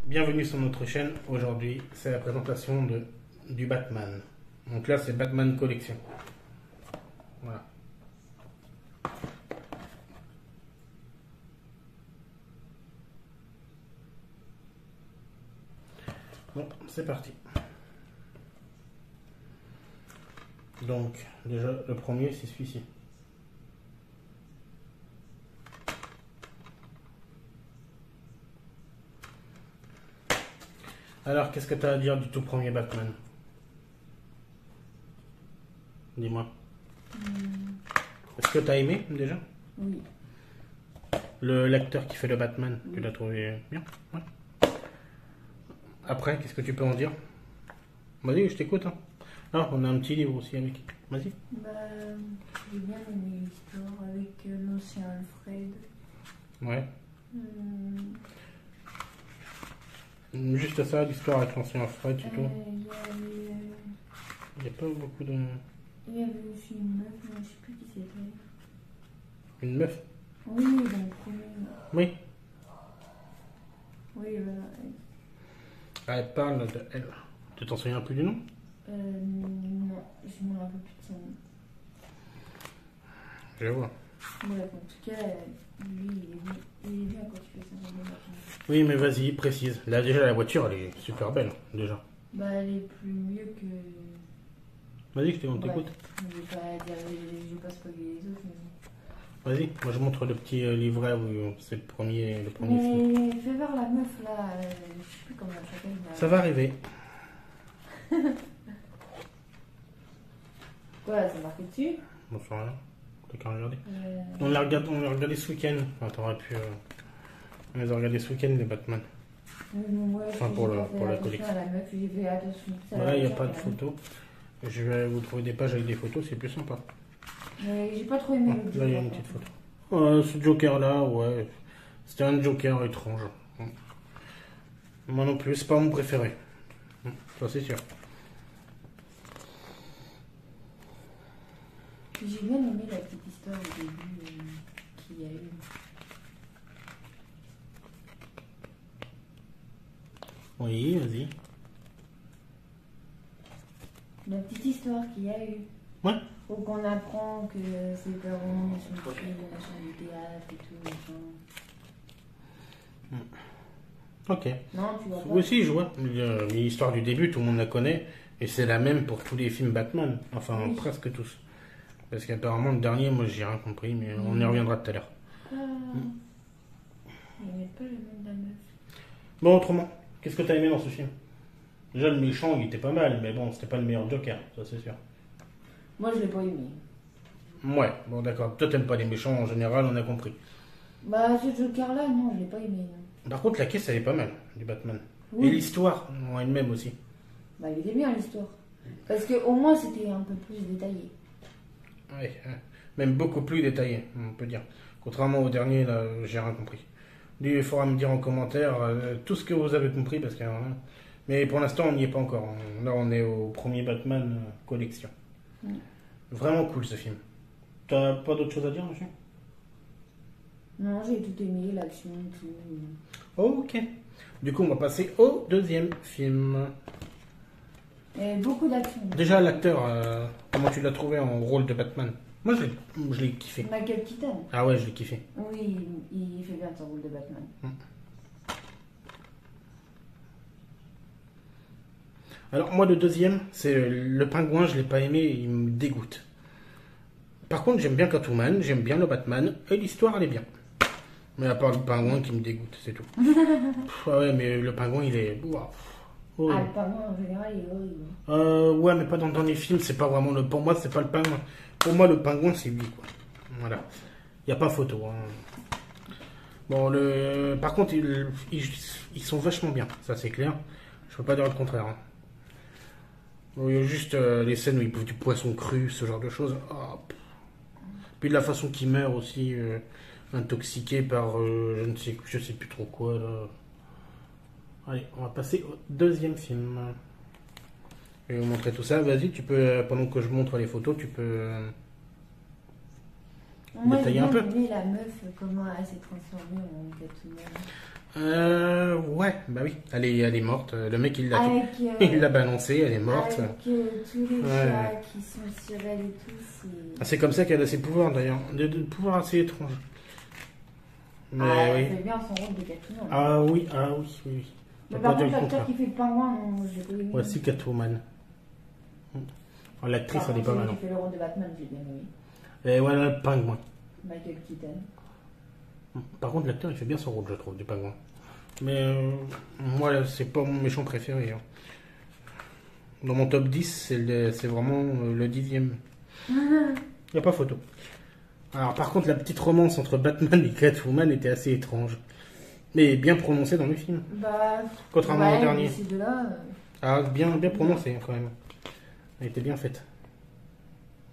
Bienvenue sur notre chaîne. Aujourd'hui, c'est la présentation du Batman. Donc là, c'est Batman Collection. Voilà. Bon, c'est parti. Donc, déjà, le premier, c'est celui-ci. Alors, qu'est-ce que tu as à dire du tout premier Batman? Dis-moi. Est-ce que tu as aimé, déjà? Oui. L'acteur qui fait le Batman, Oui. tu l'as trouvé bien? Ouais. Après, qu'est-ce que tu peux en dire? Vas-y, je t'écoute. Hein. Ah, on a un petit livre aussi avec. Vas-y. Bah, j'ai bien aimé l'histoire avec l'ancien Alfred. Ouais. Hum, Juste ça, l'histoire avec l'ancien Alfred, c'est tout. Il Il n'y a pas beaucoup de... y avait aussi une meuf, mais je sais plus qui c'était. Une meuf? Oui, dans le premier. Oui. Oui, voilà. Elle parle de elle. Tu t'en souviens plus du nom? Non, je me rappelle plus de son nom. Je vois. Bref, en tout cas, lui, il est bien quand il fait ça. Oui, mais vas-y, précise. Là, déjà, la voiture, elle est super belle, déjà. Bah, elle est plus mieux que. Vas-y, on t'écoute. Bref, je vais pas dire, je vais pas spoiler les autres, mais. Vas-y, moi je montre le petit livret où c'est le premier film. Mais fais voir la meuf là, je sais plus comment elle s'appelle. Là. Ça va arriver. Quoi, c'est marqué dessus? Bon, ça rien. T'as qu'à regarder. euh... On l'a regardé ce week-end. Enfin, t'aurais pu. On les a regardés ce week-end, les Batman. Ouais, Enfin, pour la collection. À la meuf, j'ai fait attention. Voilà, il n'y a pas de photos. Je vais vous trouver des pages avec des photos, c'est plus sympa. Mais j'ai pas trop aimé Ah, le là, il y a une petite photo. Ce Joker-là, ouais. C'était un Joker étrange. Moi non plus, c'est pas mon préféré. Ça, c'est sûr. J'ai bien aimé la petite histoire au début qu'il y a eu. Oui, vas-y. La petite histoire qu'il y a eu. Ouais. Faut qu'on apprend que ses parents sont pris de machin du théâtre et tout. Machin. Ok. Non, tu vois pas. Oui, si, je vois. L'histoire du début, tout le monde la connaît. Et c'est la même pour tous les films Batman. Enfin, Oui. presque tous. Parce qu'apparemment, le dernier, moi, j'ai rien compris, mais on y reviendra tout à l'heure. Ils mettent pas le nom de la meuf. Bon, autrement, qu'est-ce que t'as aimé dans ce film? Déjà, le méchant, il était pas mal, mais bon, c'était pas le meilleur Joker, ça c'est sûr. Moi, je l'ai pas aimé. Ouais, bon, d'accord. Toi, t'aimes pas les méchants en général, on a compris. Bah, ce Joker-là, non, je l'ai pas aimé. Non. Par contre, la caisse, elle est pas mal, du Batman. Oui. Et l'histoire, en elle-même aussi. Bah, il était bien l'histoire. Parce qu'au moins, c'était un peu plus détaillé. Ouais, même beaucoup plus détaillé, on peut dire. Contrairement au dernier, là, j'ai rien compris. Il faudra me dire en commentaire tout ce que vous avez compris, parce que... mais pour l'instant, on n'y est pas encore. Là, on est au premier Batman collection. Vraiment cool, ce film. T'as pas d'autre chose à dire, monsieur? Non, j'ai tout aimé, l'action, tout. Ok. Du coup, on va passer au deuxième film. Et beaucoup d'action. Déjà, l'acteur, comment tu l'as trouvé en rôle de Batman? Moi, je l'ai kiffé. Michael Keaton. Ah ouais, je l'ai kiffé. Oui, il fait bien son rôle de Batman. Alors, moi, le deuxième, c'est le pingouin, je l'ai pas aimé, il me dégoûte. Par contre, j'aime bien Catwoman, j'aime bien le Batman, et l'histoire, elle est bien. Mais à part le pingouin qui me dégoûte, c'est tout. Ouais, mais le pingouin, il est... Wow. Oh. Ah, le pingouin en général, il est horrible. Ouais, mais pas dans les films, c'est pas vraiment le... Pour moi, c'est pas le pingouin. Pour moi, le pingouin, c'est lui, quoi. Voilà. Il n'y a pas photo. Hein. Bon, par contre, ils sont vachement bien, ça c'est clair. Je peux pas dire le contraire. Hein. Bon, il y a juste les scènes où ils bouffent du poisson cru, ce genre de choses. Oh, puis de la façon qu'ils meurent aussi, intoxiqués par je sais plus trop quoi. Là. Allez, on va passer au deuxième film. Je vais vous montrer tout ça. Vas-y, tu peux, pendant que je montre les photos, tu peux Moi, j'ai détailler un bien peu. aimé la meuf, comment elle s'est transformée en Catwoman. Ouais, bah oui. Elle est morte. Le mec, il l'a Avec, il l'a balancé, elle est morte. avec tous les Ouais. chats qui sont sur elle et tout, Ah, c'est... c'est comme ça qu'elle a ses pouvoirs d'ailleurs. Des pouvoirs assez étranges. Mais Ah, elle oui. fait bien son rôle de Catwoman. Ah oui, ah oui, oui, oui. Mais T'as par pas dit contre, le l'acteur contraire. qui fait le pingouin, non, je l'ai pas aimé. Voici Catwoman. Oh, l'actrice, Par elle est contre, pas mal. celui qui fait le rôle de Batman, je l'ai bien aimé. Et voilà le pingouin. Michael Keaton. Par contre, l'acteur, il fait bien son rôle, je trouve, du pingouin. Mais moi, c'est pas mon méchant préféré. Hein. Dans mon top 10, c'est vraiment le 10e. Il n'y a pas photo. Alors, par contre, la petite romance entre Batman et Catwoman était assez étrange. Mais bien prononcée dans le film. Bah, Contrairement ouais, au dernier. Ces deux-là, Ah, bien prononcée, hein, quand même. Elle était bien faite.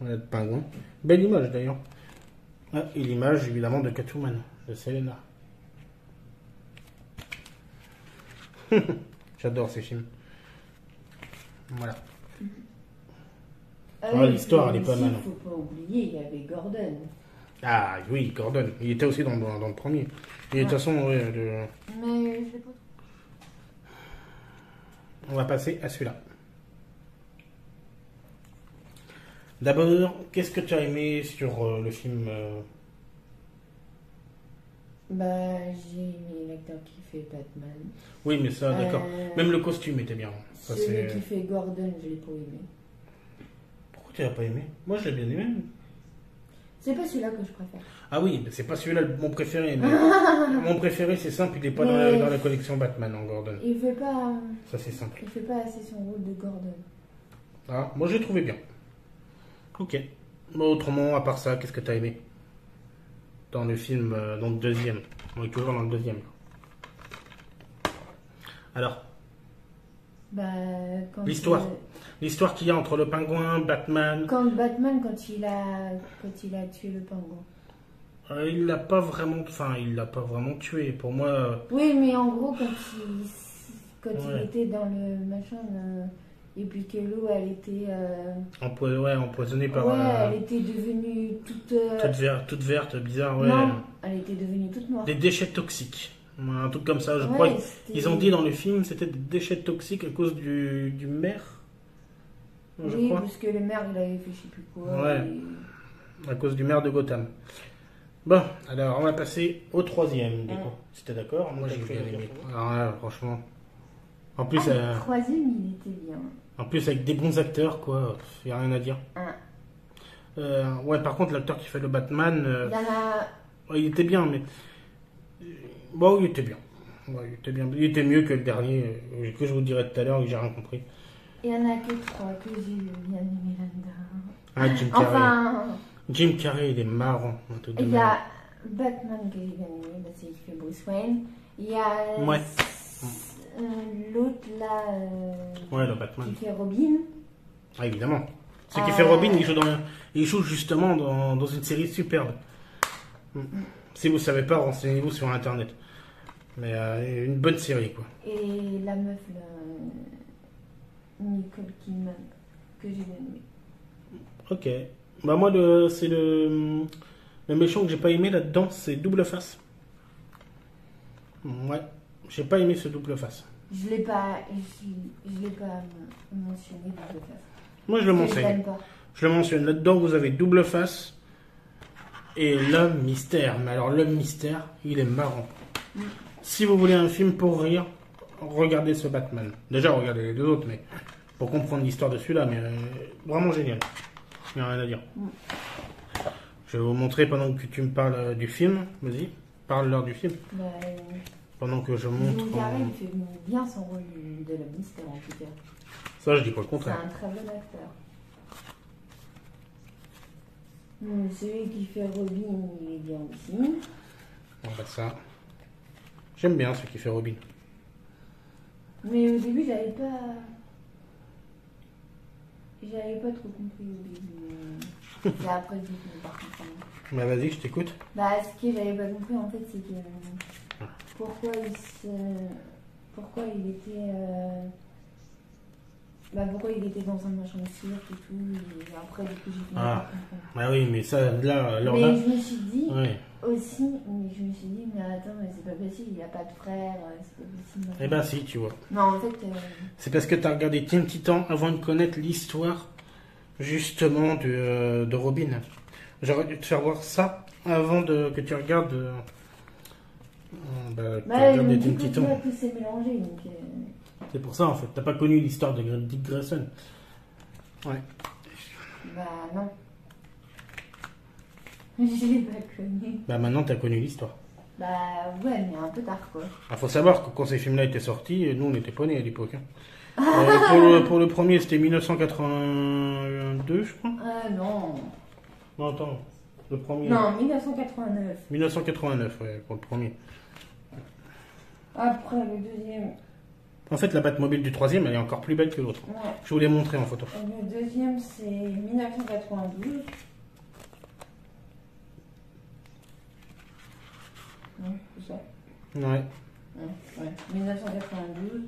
Voilà le pingouin. Belle image, d'ailleurs. Ah, et l'image, évidemment, de Catwoman, de Selena. J'adore ces films. Voilà. Ah, l'histoire, elle est pas mal. Il faut pas oublier, il y avait Gordon. Ah oui, Gordon. Il était aussi dans le premier. Et de toute façon, ouais, Mais je l'ai pas on va passer à celui-là. D'abord, qu'est-ce que tu as aimé sur le film Bah, j'ai aimé l'acteur qui fait Batman. Oui, mais ça, d'accord. Même le costume était bien. Ça, Celui qui fait Gordon, je l'ai pas aimé. Pourquoi tu l'as pas aimé? Moi, je l'ai bien aimé. C'est pas celui-là que je préfère. Ah oui, mais c'est pas celui-là mon préféré. Mais mon préféré, c'est simple, il n'est pas dans la collection Batman en Gordon. Il fait pas. Ça, c'est simple. Il fait pas assez son rôle de Gordon. Ah, moi, je l'ai trouvé bien. Ok. Bon, autrement, à part ça, qu'est-ce que tu as aimé dans le film, dans le deuxième? On est toujours dans le deuxième. Alors, Bah, quand l'histoire. L'histoire qu'il y a entre le pingouin, Batman. Quand Batman, quand il a tué le pingouin. Il l'a pas vraiment. Enfin, il l'a pas vraiment tué. Pour moi. Oui, mais en gros, quand Ouais. il était dans le machin, et puis que l'eau, elle était. Empoisonnée par. Ouais, elle était devenue toute. Toute verte, bizarre, ouais. Non, elle était devenue toute noire. Des déchets toxiques. Un truc comme ça, je Ouais, crois. c'était- Ils ont dit dans le film c'était des déchets toxiques à cause du maire. Je Oui, crois. parce que le maire, il avait fait je sais plus quoi. Ouais. À cause du maire de Gotham. Bon, alors on va passer au troisième, du coup. Si t'es d'accord, moi j'ai bien aimé. Alors là, franchement. En plus, Le troisième, il était bien. en plus, avec des bons acteurs, quoi. Y a rien à dire. Ouais, par contre, l'acteur qui fait le Batman, Il y en a. ouais, il était bien, mais. Bon, il était bien. Ouais, il était bien. Il était mieux que le dernier, que je vous dirai tout à l'heure, que j'ai rien compris. Il y en a que 3 que j'ai bien aimé là-dedans. Ah, Jim Carrey. Enfin, Jim Carrey, il est marrant. Un truc de il y malade. a Batman que j'ai bien aimé, bah, c'est qui fait Bruce Wayne. Il y a Ouais. l'autre là Ouais, le Batman. qui fait Robin. Ah, évidemment. Ce qui fait Robin, il joue justement dans une série superbe. Si vous savez pas, renseignez-vous sur internet. Mais une bonne série, quoi. Et la meuf là, Nicole Kidman, que j'ai bien aimé. Ok. Bah moi, c'est le méchant que j'ai pas aimé là-dedans, c'est Double Face. Ouais. J'ai pas aimé ce Double Face. Je l'ai pas mentionné de toute façon. Moi, je le Je mentionne. l'aime pas. Je le mentionne. Là-dedans, vous avez Double Face et l'homme mystère. Mais alors, l'homme mystère, il est marrant. Si vous voulez un film pour rire, regardez ce Batman. Déjà, regardez les deux autres, mais pour comprendre l'histoire de celui-là, mais vraiment génial. Il n'y a rien à dire. Je vais vous montrer pendant que tu me parles du film. Vas-y, parle-leur du film. Bah, Pendant que je Jim montre. Carrey, il fait bien son rôle de l'homme mystère en tout cas. Ça, je dis pas le C'est contraire. un très bon acteur. Celui qui fait Robin, il est bien aussi. On va ça. J'aime bien ce qui fait Robin. Mais au début, j'avais pas trop compris au début. C'est après que j'ai fini par comprendre. Bah vas-y, je t'écoute. Bah, ce que j'avais pas compris en fait, c'est que pourquoi il était Bah pourquoi il était dans un machin de cirque et tout, et après du coup j'ai fini Ah. par comprendre. Ah oui, mais ça, là, alors Mais là... je me suis dit Ouais. aussi, mais attends, mais c'est pas possible, il n'y a pas de frère, c'est pas possible. Eh ben si, tu vois. Non, en fait, C'est parce que tu as regardé Teen Titan avant de connaître l'histoire, justement, de Robin. J'aurais dû te faire voir ça avant que tu regardes... que tu bah, je regardes me les dis Teen que Titans. tout s'est mélangé, donc... C'est pour ça, en fait. T'as pas connu l'histoire de Dick Grayson. Ouais. Bah non. Je l'ai pas connu. Bah maintenant, t'as connu l'histoire. Bah ouais, mais un peu tard quoi. Il faut savoir que quand ces films-là étaient sortis, nous, on n'était pas nés à l'époque. Hein. Pour le premier, c'était 1982, je crois. Non. Non, attends. Le premier. Non, 1989. 1989, ouais, pour le premier. Après, le deuxième. En fait, la Batmobile du troisième, elle est encore plus belle que l'autre. Ouais. Je vous l'ai montré en photo. Le deuxième, c'est 1992. Non, c'est ça. Ouais. Ouais, 1992.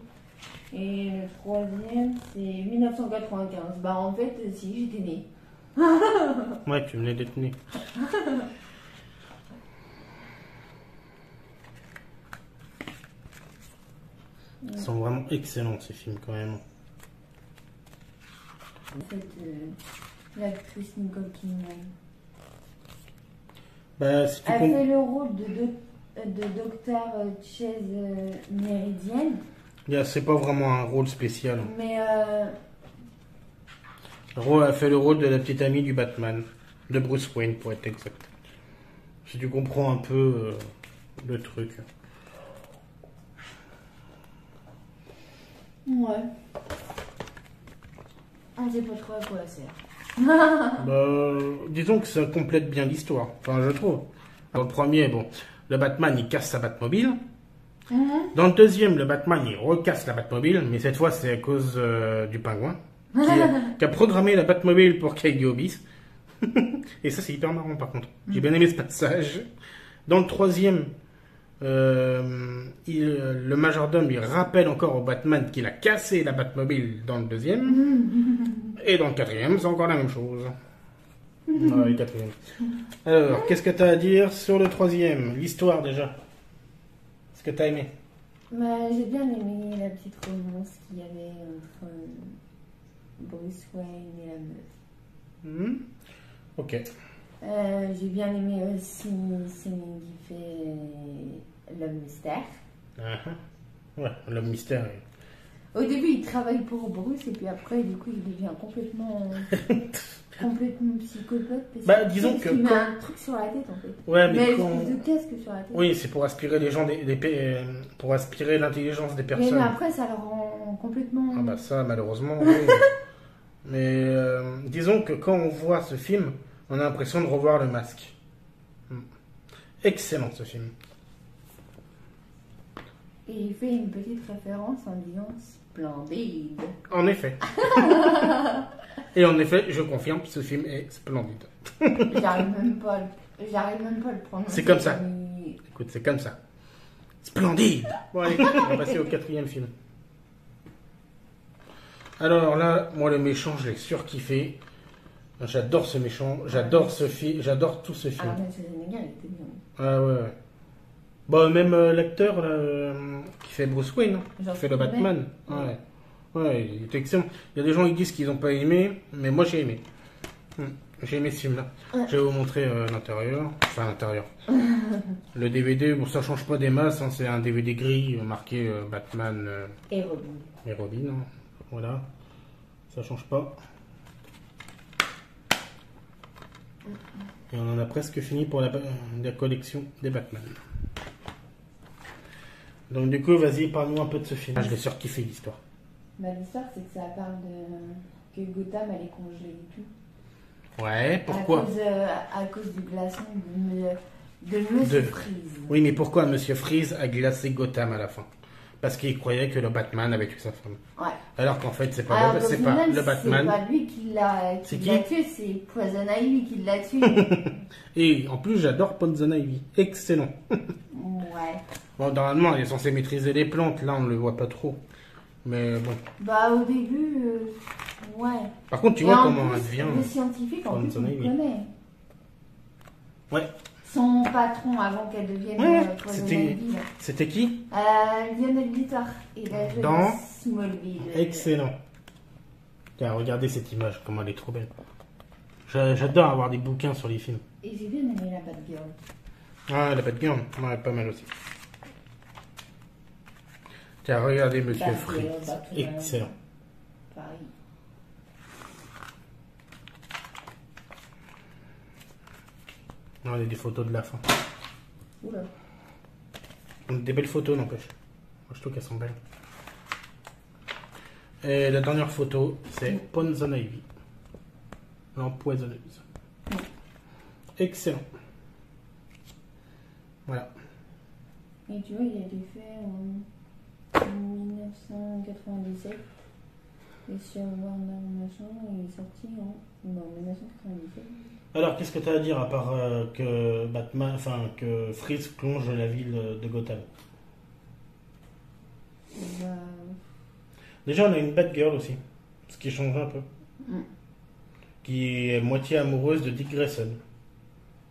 Et le troisième, c'est 1995. Bah en fait, si, j'étais née. Ouais, tu venais d'être né. Ils sont vraiment excellents, ces films, quand même. En fait, l'actrice Nicole Kidman. Bah, si tu Elle comptes... fait le rôle de docteur Chase Meridian. C'est pas vraiment un rôle spécial. Mais Elle fait le rôle de la petite amie du Batman. De Bruce Wayne, pour être exact. Si tu comprends un peu le truc. ouais. On sait pas trop à quoi ça sert. Disons que ça complète bien l'histoire. Enfin, je trouve. Dans le premier, bon, le Batman, il casse sa Batmobile. Dans le deuxième, le Batman, il recasse la Batmobile, mais cette fois, c'est à cause du pingouin, qui a programmé la Batmobile pour qu'elle lui obéisse. Et ça, c'est hyper marrant, par contre. J'ai bien aimé ce passage. Dans le troisième, le majordome, il rappelle encore au Batman qu'il a cassé la Batmobile dans le deuxième. Et dans le quatrième, c'est encore la même chose. Ouais, le quatrième. Alors, qu'est-ce que tu as à dire sur le troisième? L'histoire, déjà. Est-ce que tu as aimé? Bah, j'ai bien aimé la petite romance qu'il y avait entre Bruce Wayne et la meuf. Ok. J'ai bien aimé aussi celle qui fait l'homme mystère. Ouais, l'homme mystère. Au début, il travaille pour Bruce et puis après, du coup, il devient complètement psychopathe. Bah, disons que il met quand- un truc sur la tête en fait. Ouais, Mais mais une quand... espèce de casque sur la tête. Oui, c'est pour aspirer les gens, pour aspirer l'intelligence des Mais personnes. après, ça le rend complètement. Ah bah ça, malheureusement, oui. Mais disons que quand on voit ce film, on a l'impression de revoir le masque. Excellent ce film. Et il fait une petite référence en disant splendide. En effet. Et en effet, je confirme, ce film est splendide. J'arrive même pas à le prononcer. C'est comme ça. Mais- Écoute, c'est comme ça. Splendide. Bon allez, on va passer au quatrième film. Alors là, moi le méchant, je l'ai surkiffé. J'adore ce méchant, j'adore ce film, j'adore tout ce film. Ah, mais Schwarzenegger, il était bien. Ah ouais. Bah même l'acteur là, qui fait Bruce Wayne, hein, Genre qui fait le Superman. Batman. Ouais. Ouais, il est excellent. Il y a des gens qui disent qu'ils n'ont pas aimé, mais moi j'ai aimé. J'ai aimé ce film-là. Ouais. Je vais vous montrer l'intérieur. Enfin l'intérieur. Le DVD, bon ça change pas des masses, hein, c'est un DVD gris marqué Batman Et Robin. et Robin. Hein. Voilà. Ça change pas. Et on en a presque fini pour la collection des Batman. Donc du coup, vas-y, parle-nous un peu de ce film. Je l'ai surkiffé l'histoire. Bah, l'histoire, c'est que ça parle de que Gotham elle est congelée et tout. Ouais, pourquoi À cause du glaçon de Monsieur De- Freeze. Oui, mais pourquoi Monsieur Freeze a glacé Gotham à la fin? Parce qu'il croyait que le Batman avait tué sa femme. Ouais. Alors qu'en fait, c'est pas, Alors, c'est au pas final, le Batman. C'est pas lui qui l'a C'est qui l'a qui tué, c'est Poison Ivy qui l'a tué. Et en plus, j'adore Poison Ivy. Excellent. Ouais. Bon, normalement, elle est censée maîtriser les plantes. Là, on ne le voit pas trop. Mais bon. Bah, au début, ouais. Par contre, tu Et vois en comment plus, elle devient. le scientifique, en plus, on Poison le Ivy. connaît. Ouais. Son patron, avant qu'elle devienne Ouais, Poison c'était- Ivy, là. C'était qui? Lionel Guitar. Il a joué Dans dans Smallville. Excellent. Tiens, regardez cette image, comment elle est trop belle. J'adore avoir des bouquins sur les films. Et j'ai bien aimé la Batgirl. Ah, la Batgirl, ouais, pas mal aussi. Tiens, regardez Monsieur Batgirl, Fritz. Batman. Excellent. Pareil. Non, il y a des photos de la fin. Oula. Des belles photos, n'empêche. Moi, je trouve qu'elles sont belles. Et la dernière photo, c'est Poison Ivy. L'empoisonneuse. Excellent. Voilà. Et tu vois, il a été fait en 1997. Et sur Warner Machin, il est sorti en 1997. Alors, qu'est-ce que tu as à dire à part que Batman, enfin que Freeze plonge la ville de Gotham? Bah, Déjà, on a une Batgirl aussi, ce qui change un peu. Mm. Qui est moitié amoureuse de Dick Grayson.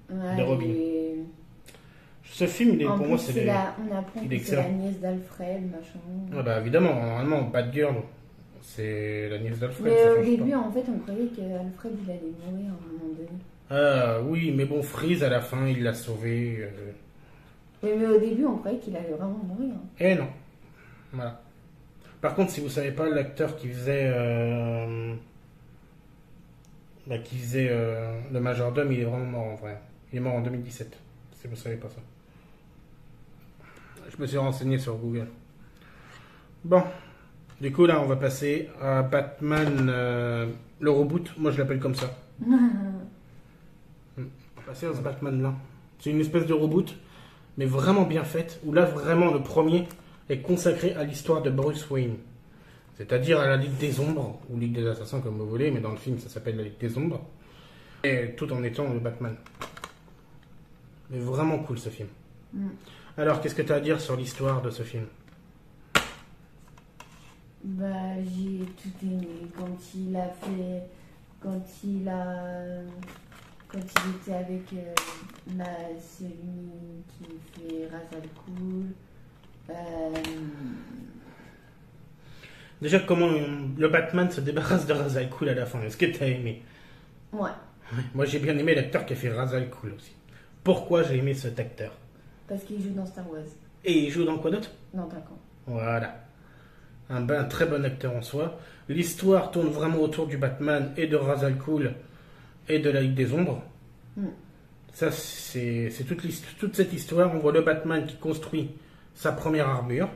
ouais, De Robin. et- Ce film, il est, En pour plus, moi, c'est c'est les... on apprend il que est c'est la excellent. nièce d'Alfred, machin. Ah bah évidemment, normalement, Batgirl, c'est la nièce d'Alfred. Mais ça au change début, pas. en fait, on croyait qu'Alfred, il allait mourir à un moment donné. Ah oui, mais bon, Freeze, à la fin, il l'a sauvé. Oui, mais au début, on croyait qu'il allait vraiment mourir. Eh non. Voilà. Par contre, si vous savez pas, l'acteur qui faisait... le majordome, il est vraiment mort en vrai. Il est mort en 2017, si vous savez pas ça. Je me suis renseigné sur Google. Bon. Du coup, là, on va passer à Batman, le reboot. Moi, je l'appelle comme ça. On va passer à ce Batman-là. C'est une espèce de reboot, mais vraiment bien faite, où là, vraiment, le premier est consacré à l'histoire de Bruce Wayne. C'est-à-dire à la Ligue des Ombres, ou Ligue des Assassins, comme vous voulez, mais dans le film, ça s'appelle la Ligue des Ombres. Et tout en étant le Batman. Mais vraiment cool, ce film. Mm. Alors, qu'est-ce que tu as à dire sur l'histoire de ce film? Bah, j'ai tout aimé quand il a fait. Quand il était avec celui qui fait Ra's al Ghul. Déjà, comment le Batman se débarrasse de Ra's al Ghul à la fin? Est-ce que tu as aimé? Ouais, Moi, j'ai bien aimé l'acteur qui a fait Ra's al Ghul aussi. Pourquoi j'ai aimé cet acteur? parce qu'il joue dans Star Wars. Et il joue dans quoi d'autre? Dans Tincan. Voilà. Un très bon acteur en soi. L'histoire tourne vraiment autour du Batman et de Ra's al Ghul et de la Ligue des Ombres. Mm. Ça, c'est toute cette histoire. On voit le Batman qui construit sa première armure.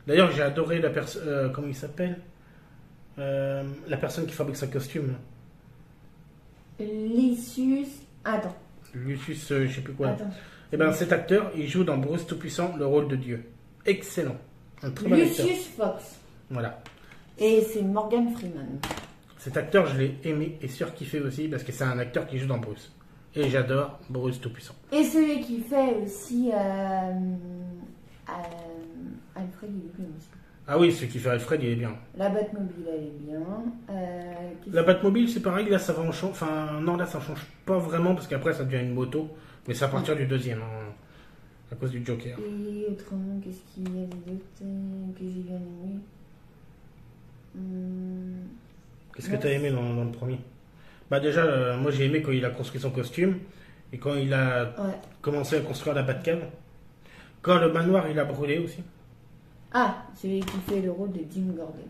D'ailleurs, j'ai adoré la personne... comment il s'appelle? La personne qui fabrique sa costume. Lucius. Attends. Lucius, je sais plus quoi. Attends. Et ben, cet acteur, il joue dans Bruce Tout-Puissant le rôle de Dieu. Excellent. Un très bon acteur. Lucius Fox. Voilà. Et c'est Morgan Freeman. Cet acteur, je l'ai aimé et surkiffé aussi parce que c'est un acteur qui joue dans Bruce. Et j'adore Bruce Tout-Puissant. Et celui qui fait aussi Alfred, il est bien aussi. Ah oui, celui qui fait Alfred, il est bien. La Batmobile, elle est bien. La Batmobile, c'est pareil, là ça va en changer. Enfin, non, là ça change pas vraiment parce qu'après ça devient une moto. Mais c'est à partir du deuxième, hein, à cause du Joker. Et autrement, qu'est-ce qu'il y a d'autre que j'ai bien aimé? Qu'est-ce que t'as aimé dans le premier? Bah déjà, moi j'ai aimé quand il a construit son costume et quand il a Ouais. commencé à construire la Batcave. Quand le manoir il a brûlé aussi. Ah, celui qui fait le rôle de Jim Gordon.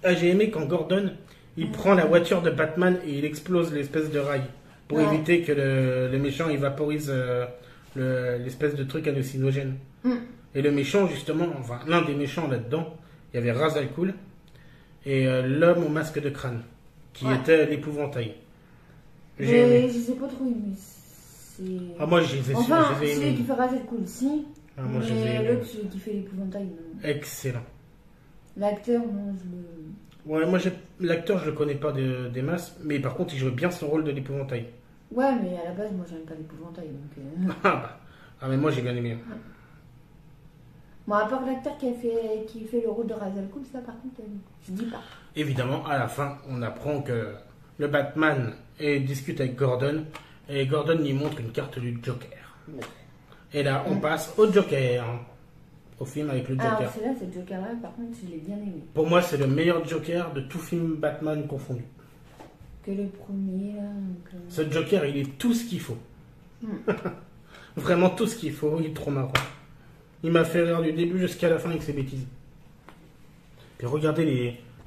Ah, j'ai aimé quand Gordon il prend la voiture de Batman et il explose l'espèce de rail pour Ouais. éviter que le méchant il vaporise l'espèce de truc hallucinogène. Mm. Et le méchant, justement, enfin l'un des méchants là-dedans, il y avait Ra's al Ghul et l'homme au masque de crâne qui Ouais. était l'épouvantail. J'ai aimé. Mais je sais pas trop aimé. C'est... Ah, moi je les ai Enfin, je les ai celui aimés. qui fait Ra's al Ghul, si. Ah, moi, je les ai mais aimés. l'autre, celui qui fait l'épouvantail, non. Excellent. L'acteur, non, je le... Ouais, moi l'acteur je le connais pas des masses, mais par contre il jouait bien son rôle de l'épouvantail. Ouais, mais à la base, moi, j'aime pas l'épouvantail, donc... Ah bah. Ah mais moi j'ai bien aimé. Bon, à part l'acteur qui fait le rôle de Ra's al Ghul, ça par contre, je dis pas. Évidemment, à la fin, on apprend que le Batman discute avec Gordon et Gordon lui montre une carte du Joker. Et là, on passe au Joker, au film avec le Joker. Alors, c'est là, ce Joker-là, par contre, je l'ai bien aimé. Pour moi, c'est le meilleur Joker de tout film Batman confondu. Que le premier, là. Donc, Ce Joker, il est tout ce qu'il faut. Vraiment tout ce qu'il faut, il est trop marrant. Il m'a fait rire du début jusqu'à la fin avec ses bêtises. Puis regardez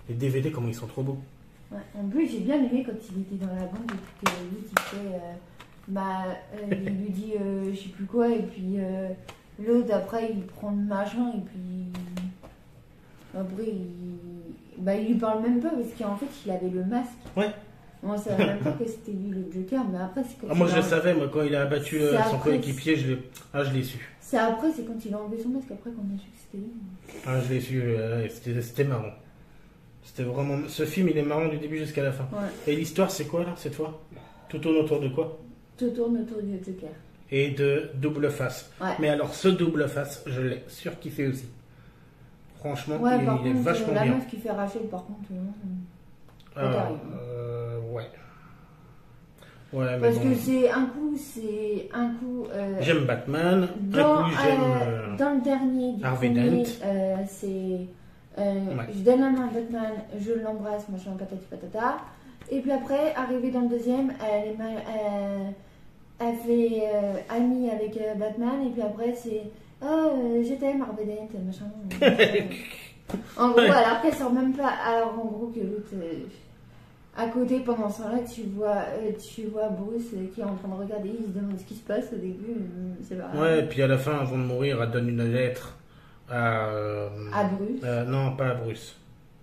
les DVD, comment ils sont trop beaux. Ouais. En plus, j'ai bien aimé quand il était dans la banque et que lui, il fait. Il lui dit je sais plus quoi, et puis l'autre, après, il prend le machin, et puis. Après, il lui parle même pas, parce qu'en fait, il avait le masque. Ouais. Moi, ça savais même pas que c'était lui le Joker, mais après, c'est quand moi, je le savais, moi, quand il a abattu son après, coéquipier, je l'ai su. C'est après, c'est quand il a enlevé son masque, après qu'on a su que c'était lui. Ah, je l'ai su, c'était marrant. C'était vraiment. Ce film, il est marrant du début jusqu'à la fin. Ouais. Et l'histoire, c'est quoi, là, cette fois? Tout tourne autour de quoi? Tout tourne autour du Joker. Et de double face. Ouais. Mais alors, ce double face, je l'ai surkiffé aussi. Franchement, Ouais, il contre, est vachement la bien. meuf qui fait Rachel, par contre. Ouais. Ouais, mais Parce bon. que c'est un coup. J'aime Batman, Dans, un coup j'aime. dans le dernier, du Harvey premier, Dent. c'est. Ouais. Je donne la main à Batman, je l'embrasse, machin, patati patata. Et puis après, arrivé dans le deuxième, elle fait amie avec Batman. Et puis après, c'est. Oh, je t'aime, Harvey Dent, machin. En gros, alors qu'elle sort même pas. Alors en gros, que l'autre. À côté, pendant ce temps-là, tu vois Bruce qui est en train de regarder, il se demande ce qui se passe au début. C'est pas grave. Ouais, et puis à la fin, avant de mourir, elle donne une lettre à. À Bruce. Non, pas à Bruce.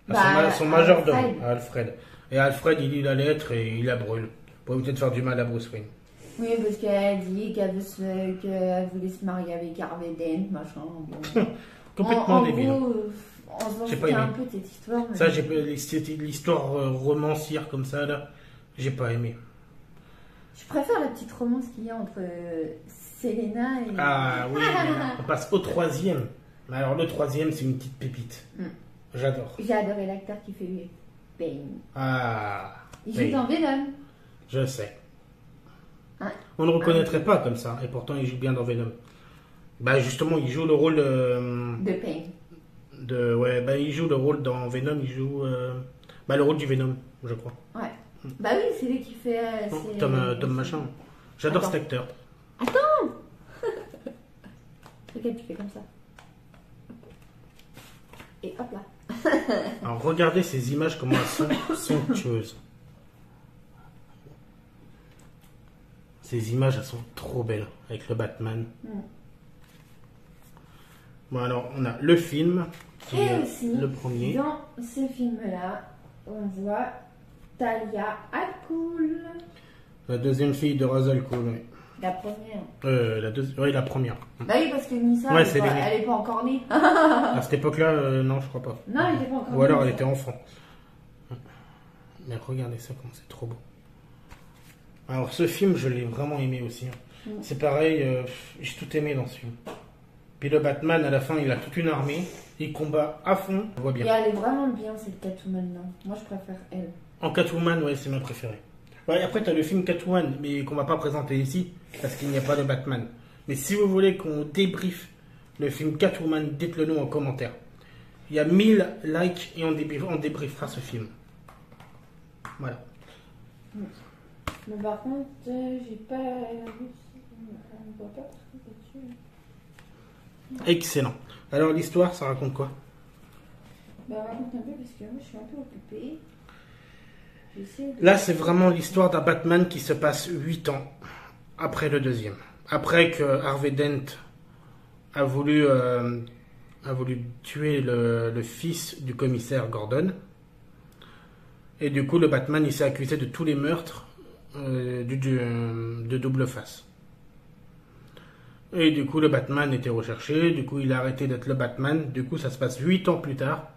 À Bah, son à majordome, Alfred. à Alfred. Et Alfred, il lit la lettre et il la brûle. Pour éviter de faire du mal à Bruce Wayne. Oui, parce qu'elle dit qu'elle voulait se marier avec Harvey Dent, machin. Bon. Complètement en débile. gros, on s'en J'ai pas fout un aimé. peu de cette histoire. Mais... Ça, c'était l'histoire romancière comme ça, là. J'ai pas aimé. Je préfère la petite romance qu'il y a entre Selena et. Ah oui, on passe au troisième. Mais alors, le troisième, c'est une petite pépite. J'adore. J'ai adoré l'acteur qui fait lui. Bane. Ah. Il joue oui. dans Venom. Je sais. Hein? On ne le reconnaîtrait pas comme ça, et pourtant il joue bien dans Venom. Bah justement, il joue le rôle De Bane. ouais, bah il joue le rôle dans Venom, il joue le rôle du Venom, je crois. Ouais. Bah oui, c'est lui qui fait. C'est- Tom machin. J'adore Attends. cet acteur. Regarde, tu fais comme ça. Et hop là. Alors regardez ces images comment elles sont somptueuses. Ces images elles sont trop belles avec le Batman. Bon alors on a le film qui Et est aussi, le premier. dans ce film-là, on voit Talia al Ghul. La deuxième fille de Ra's al Ghul. Oui. La première. La première. Bah oui, parce que Nissa, Ouais, elle est pas encore née. À cette époque-là, non, je crois pas. Non, elle était pas encore née. Ou alors elle était enfant. Mais regardez ça, comme c'est trop beau. Alors ce film, je l'ai vraiment aimé aussi. C'est pareil, j'ai tout aimé dans ce film. Puis le Batman, à la fin, il a toute une armée. Il combat à fond. On voit Et bien. elle est vraiment bien, cette Catwoman, non. Moi, je préfère elle. En Catwoman, ouais, c'est ma préférée. Ouais, après, tu as le film Catwoman, mais qu'on va pas présenter ici, parce qu'il n'y a pas de Batman. Mais si vous voulez qu'on débriefe le film Catwoman, dites-le nous en commentaire. Il y a 1000 likes et on débriefera ce film. Voilà. Mais par contre, j'ai pas vu. On voit pas trop dessus. Excellent. Alors l'histoire, ça raconte quoi? Bah, raconte un peu, parce que moi, je suis un peu occupée. Là, c'est vraiment l'histoire d'un Batman qui se passe 8 ans après le deuxième. Après que Harvey Dent a voulu tuer le fils du commissaire Gordon. Et du coup, le Batman, il s'est accusé de tous les meurtres de double face. Et du coup, le Batman était recherché. Du coup, il a arrêté d'être le Batman. Du coup, ça se passe 8 ans plus tard.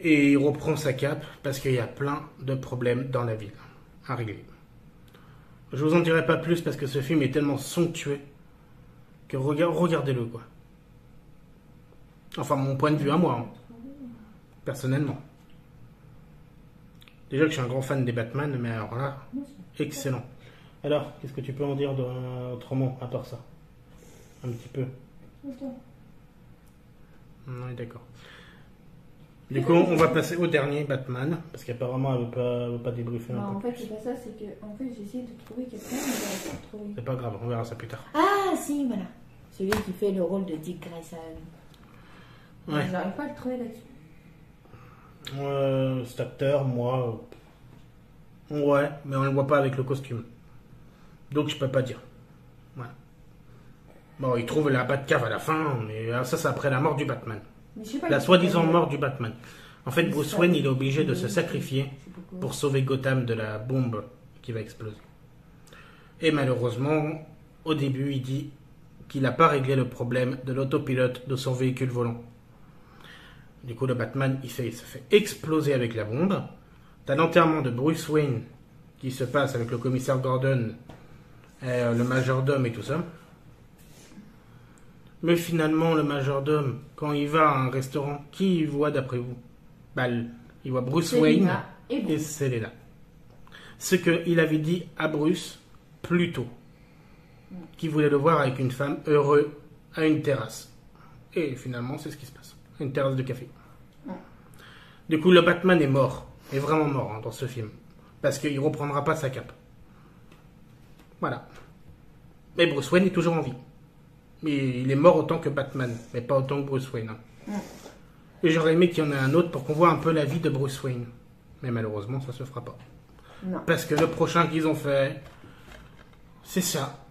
Et il reprend sa cape parce qu'il y a plein de problèmes dans la ville à régler. Je vous en dirai pas plus parce que ce film est tellement somptueux que regardez-le quoi. Enfin, mon point de vue à moi, hein, personnellement. Déjà que je suis un grand fan des Batman, mais alors là, excellent. Alors, qu'est-ce que tu peux en dire autrement, à part ça? Un petit peu. Oui, d'accord. Du coup, on va passer au dernier Batman, parce qu'apparemment, elle veut pas débriefer un Non, peu. en fait, c'est pas ça, c'est que en fait, j'ai essayé de trouver quelqu'un, mais j'arrive pas à trouver. C'est pas grave, on verra ça plus tard. Ah, si, voilà. Celui qui fait le rôle de Dick Grayson. Ouais. J'arrive pas à le trouver là-dessus. Cet acteur, moi... ouais, mais on le voit pas avec le costume. Donc, je peux pas dire. Ouais. Bon, il trouve la Batcave à la fin, mais ça, c'est après la mort du Batman. Mais je sais pas La qui soi-disant fait- mort du Batman. En fait, Bruce Wayne, il est obligé de se sacrifier Je sais pas quoi. pour sauver Gotham de la bombe qui va exploser. Et malheureusement, au début, il dit qu'il n'a pas réglé le problème de l'autopilote de son véhicule volant. Du coup, le Batman, il se fait exploser avec la bombe. T'as l'enterrement de Bruce Wayne qui se passe avec le commissaire Gordon, le majordome et tout ça. Mais finalement, le majordome, quand il va à un restaurant, qui il voit d'après vous? Bah, il voit Bruce Wayne Selina et Bruce. et Selena. Ce qu'il avait dit à Bruce plus tôt. Qu'il voulait le voir avec une femme heureux à une terrasse. Et finalement, c'est ce qui se passe. Une terrasse de café. Du coup, le Batman est mort. Est vraiment mort hein, dans ce film. Parce qu'il ne reprendra pas sa cape. Voilà. Mais Bruce Wayne est toujours en vie. Mais il est mort autant que Batman, mais pas autant que Bruce Wayne. Hein. Et j'aurais aimé qu'il y en ait un autre pour qu'on voit un peu la vie de Bruce Wayne. Mais malheureusement, ça se fera pas. Non. Parce que le prochain qu'ils ont fait, c'est ça.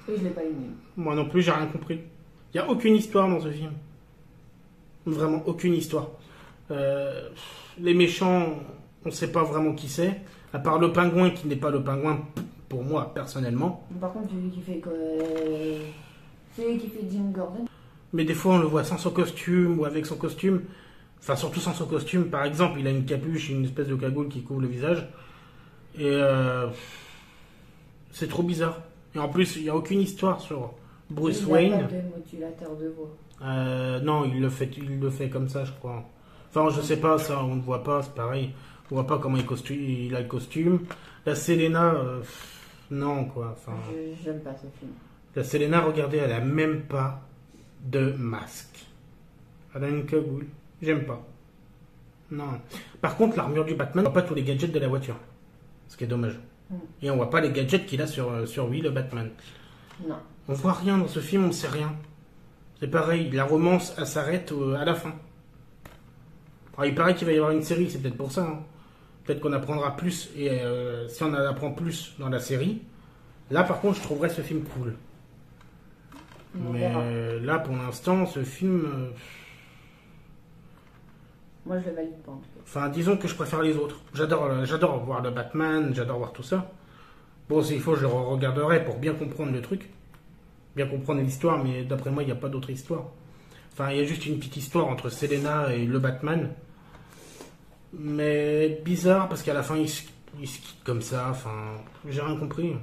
Et je l'ai pas aimé. Moi non plus, j'ai rien compris. Il n'y a aucune histoire dans ce film. Vraiment aucune histoire. Les méchants, on ne sait pas vraiment qui c'est. À part le pingouin qui n'est pas le pingouin pour moi, personnellement. Par contre, celui qui fait celui qui fait Jim Gordon. Mais des fois, on le voit sans son costume ou avec son costume. Enfin, surtout sans son costume. Par exemple, il a une capuche, une espèce de cagoule qui couvre le visage. Et c'est trop bizarre. Et en plus, il n'y a aucune histoire sur Bruce Il Wayne. n'a pas de modulateur de voix. Non, il le fait comme ça, je crois. Enfin, je sais pas, ça, on ne voit pas, c'est pareil. On voit pas comment il a le costume. La Selena, non, quoi. Enfin, J'aime pas ce film. la Selena, regardez, elle a même pas de masque. Elle a une cagoule. J'aime pas. Non. Par contre, l'armure du Batman, on voit pas tous les gadgets de la voiture. Ce qui est dommage. Et on voit pas les gadgets qu'il a sur lui, le Batman. Non. On voit rien dans ce film, on sait rien. C'est pareil, la romance, elle s'arrête à la fin. Alors, il paraît qu'il va y avoir une série, c'est peut-être pour ça. Hein. Peut-être qu'on apprendra plus, et si on en apprend plus dans la série, là par contre je trouverais ce film cool. On Mais verra. là pour l'instant, ce film... Moi, je le valide pas en tout cas. Enfin, disons que je préfère les autres. J'adore voir le Batman, j'adore voir tout ça. Bon, s'il faut, je le regarderai pour bien comprendre le truc. Bien comprendre l'histoire, mais d'après moi, il n'y a pas d'autre histoire. Enfin, il y a juste une petite histoire entre Selena et le Batman. Mais bizarre, parce qu'à la fin, ils se quittent comme ça. Enfin, j'ai rien compris.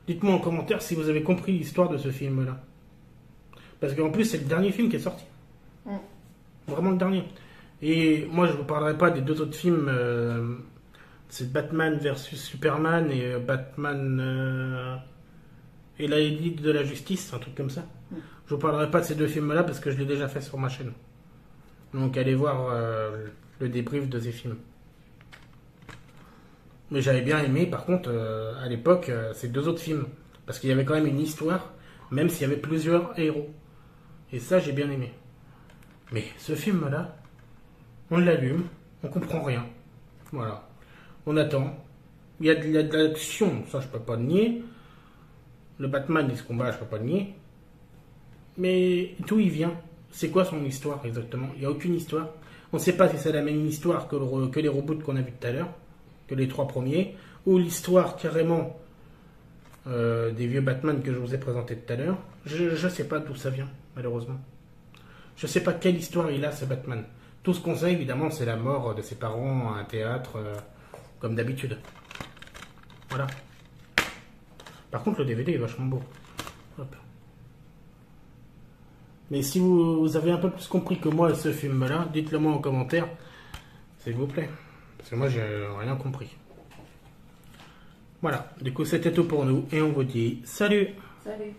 Dites-moi en commentaire si vous avez compris l'histoire de ce film-là. Parce qu'en plus, c'est le dernier film qui est sorti. Vraiment le dernier. Et moi, je ne vous parlerai pas des deux autres films. C'est Batman versus Superman et Batman et la Ligue de la Justice, un truc comme ça. Je vous parlerai pas de ces deux films-là parce que je l'ai déjà fait sur ma chaîne. Donc allez voir le débrief de ces films. Mais j'avais bien aimé, par contre, à l'époque, ces deux autres films. Parce qu'il y avait quand même une histoire, même s'il y avait plusieurs héros. Et ça, j'ai bien aimé. Mais ce film-là, on l'allume, on comprend rien. Voilà. On attend. Il y a de l'action, ça je peux pas le nier. Le Batman, il se combat, je peux pas le nier. Mais d'où il vient? C'est quoi son histoire exactement? Il n'y a aucune histoire. On ne sait pas si c'est la même histoire que les reboots qu'on a vus tout à l'heure, que les trois premiers, ou l'histoire carrément des vieux Batman que je vous ai présenté tout à l'heure. Je ne sais pas d'où ça vient, malheureusement. Je ne sais pas quelle histoire il a, ce Batman. Tout ce qu'on sait, évidemment, c'est la mort de ses parents à un théâtre, comme d'habitude. Voilà. Par contre, le DVD est vachement beau. Hop. Mais si vous avez un peu plus compris que moi ce film-là, dites-le moi en commentaire, s'il vous plaît. Parce que moi, j'ai rien compris. Voilà, du coup, c'était tout pour nous. Et on vous dit salut! Salut.